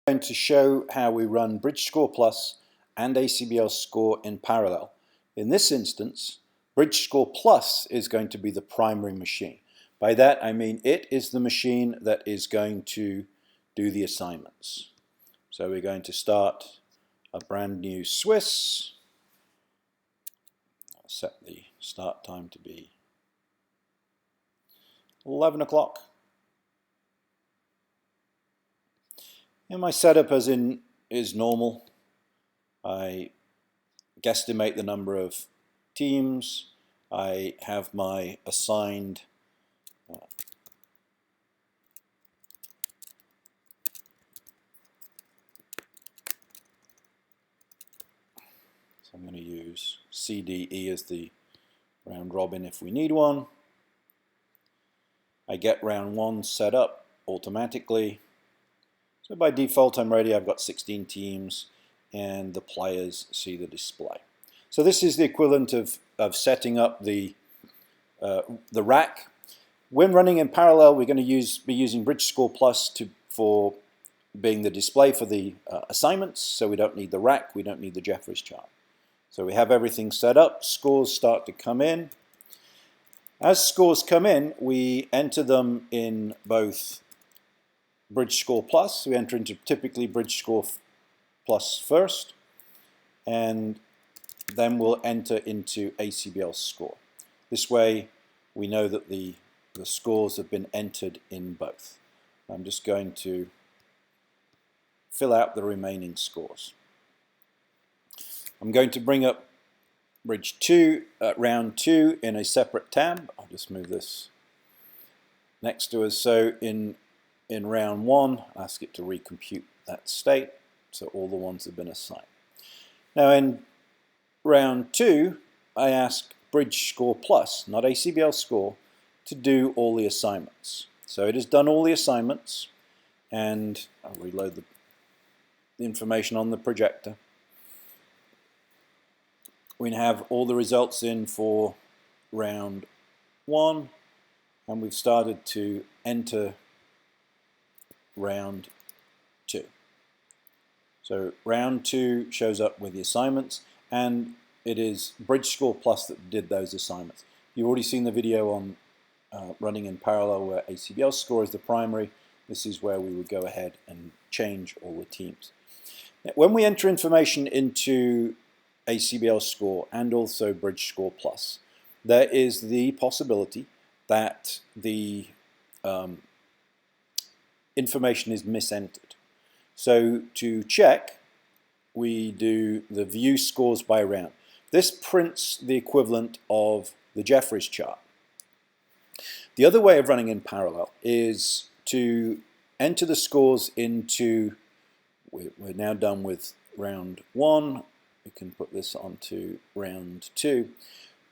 Going to show how we run Bridgescore Plus and ACBLscore in parallel. In this instance, Bridgescore Plus is going to be the primary machine. By that I mean it is the machine that is going to do the assignments. So we're going to start a brand new Swiss. I'll set the start time to be 11 o'clock. And my setup is normal. I guesstimate the number of teams. I have my assigned so I'm going to use CDE as the round robin if we need one. I get round 1 set up automatically. So by default I'm ready. I've got 16 teams and the players see the display. So this is the equivalent of setting up the rack. When running in parallel, we're going to be using Bridgescore Plus for being the display for the assignments. So we don't need the rack, we don't need the Jeffries chart. So we have everything set up. Scores start to come in. As scores come in, we enter them in both Bridgescore Plus. We enter into typically Bridgescore Plus first, and then we'll enter into ACBLscore. This way we know that the scores have been entered in both. I'm just going to fill out the remaining scores. I'm going to bring up round 2 in a separate tab. I'll just move this next to us. So in round 1, ask it to recompute that state, so all the ones have been assigned. Now in round 2, I ask Bridgescore Plus, not ACBLscore, to do all the assignments. So it has done all the assignments, and I'll reload the information on the projector. We have all the results in for round 1, and we've started to enter round 2. So round 2 shows up with the assignments, and it is Bridgescore Plus that did those assignments. You've already seen the video on running in parallel where ACBLscore is the primary. This is where we would go ahead and change all the teams. Now, when we enter information into ACBLscore and also Bridgescore Plus, there is the possibility that the information is misentered. So to check, we do the view scores by round. This prints the equivalent of the Jeffries chart. The other way of running in parallel is to enter the scores into, we're now done with round 1, we can put this onto round 2,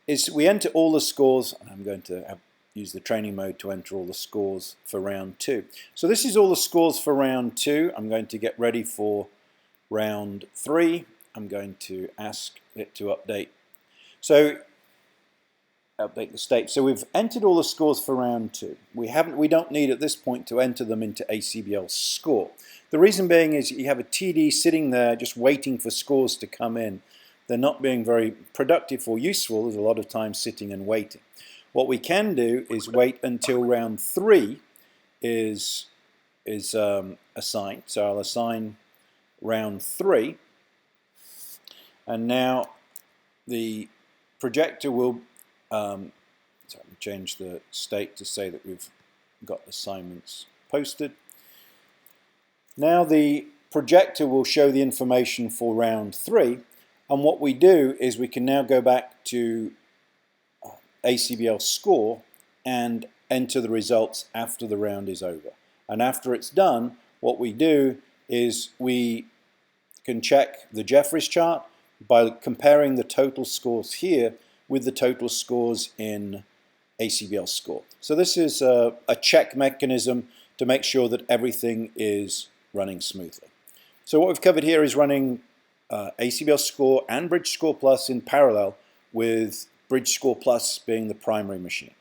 is we enter all the scores, and I'm going to use the training mode to enter all the scores for round 2. So this is all the scores for round 2. I'm going to get ready for round 3. I'm going to ask it to update. So update the state. So we've entered all the scores for round 2. We don't need at this point to enter them into ACBLscore. The reason being is you have a TD sitting there just waiting for scores to come in. They're not being very productive or useful. There's a lot of time sitting and waiting. What we can do is wait until round 3 is assigned. So I'll assign round 3, and now the projector will change the state to say that we've got assignments posted. Now the projector will show the information for round 3, and what we do is we can now go back to ACBLscore and enter the results after the round is over. And after it's done, what we do is we can check the Jeffries chart by comparing the total scores here with the total scores in ACBLscore. So this is a check mechanism to make sure that everything is running smoothly. So what we've covered here is running ACBLscore and Bridgescore Plus in parallel, with Bridgescore Plus being the primary machine.